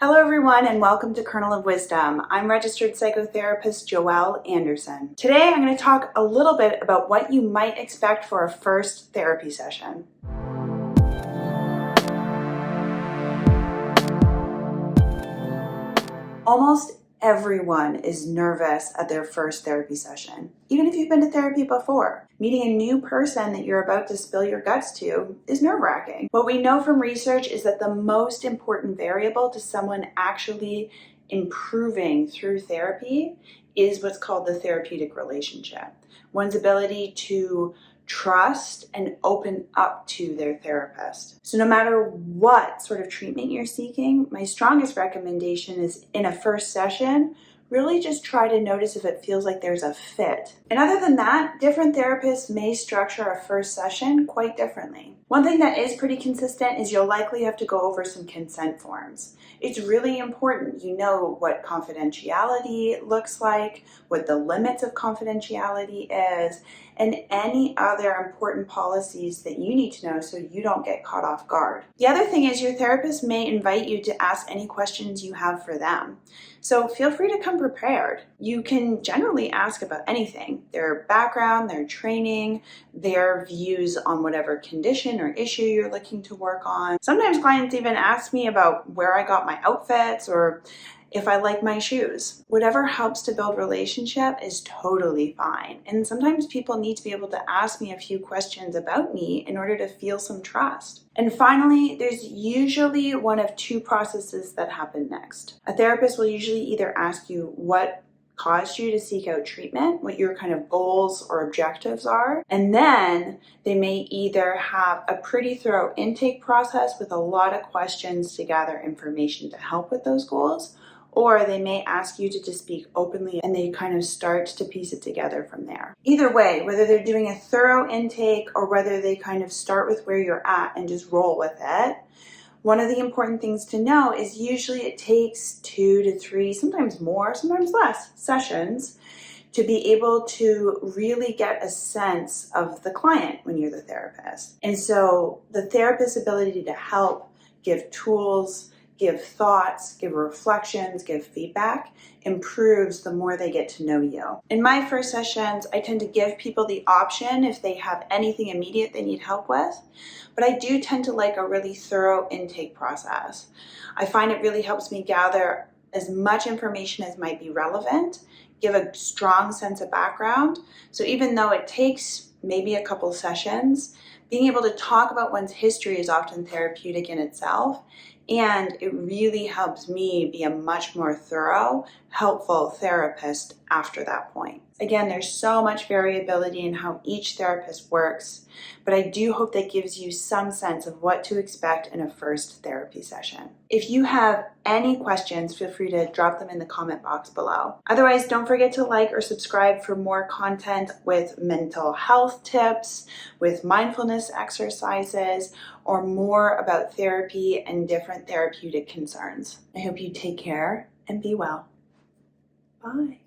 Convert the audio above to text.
Hello everyone and welcome to Kernel of Wisdom. I'm registered psychotherapist Joelle Anderson. Today I'm going to talk a little bit about what you might expect for a first therapy session. Almost everyone is nervous at their first therapy session, even if you've been to therapy before. Meeting a new person that you're about to spill your guts to is nerve-wracking. What we know from research is that the most important variable to someone actually improving through therapy is what's called the therapeutic relationship. One's ability to trust and open up to their therapist. So no matter what sort of treatment you're seeking, my strongest recommendation is in a first session, really just try to notice if it feels like there's a fit. And other than that, different therapists may structure a first session quite differently. One thing that is pretty consistent is you'll likely have to go over some consent forms. It's really important you know what confidentiality looks like, what the limits of confidentiality is, and any other important policies that you need to know so you don't get caught off guard. The other thing is your therapist may invite you to ask any questions you have for them. So feel free to come prepared. You can generally ask about anything, their background, their training, their views on whatever condition or issue you're looking to work on. Sometimes clients even ask me about where I got my outfits or if I like my shoes. Whatever helps to build relationship is totally fine. And sometimes people need to be able to ask me a few questions about me in order to feel some trust. And finally, there's usually one of two processes that happen next. A therapist will usually either ask you what caused you to seek out treatment, what your kind of goals or objectives are. And then they may either have a pretty thorough intake process with a lot of questions to gather information to help with those goals, or they may ask you to just speak openly and they kind of start to piece it together from there. Either way, whether they're doing a thorough intake or whether they kind of start with where you're at and just roll with it, one of the important things to know is usually it takes 2 to 3, sometimes more, sometimes less sessions to be able to really get a sense of the client when you're the therapist. And so the therapist's ability to help give tools, give thoughts, give reflections, give feedback improves the more they get to know you. In my first sessions, I tend to give people the option if they have anything immediate they need help with, but I do tend to like a really thorough intake process. I find it really helps me gather as much information as might be relevant, give a strong sense of background. So even though it takes maybe a couple sessions, being able to talk about one's history is often therapeutic in itself, and it really helps me be a much more thorough, helpful therapist after that point. Again, there's so much variability in how each therapist works, but I do hope that gives you some sense of what to expect in a first therapy session. If you have any questions, feel free to drop them in the comment box below. Otherwise, don't forget to like or subscribe for more content with mental health tips, with mindfulness exercises, or more about therapy and different therapeutic concerns. I hope you take care and be well. Bye.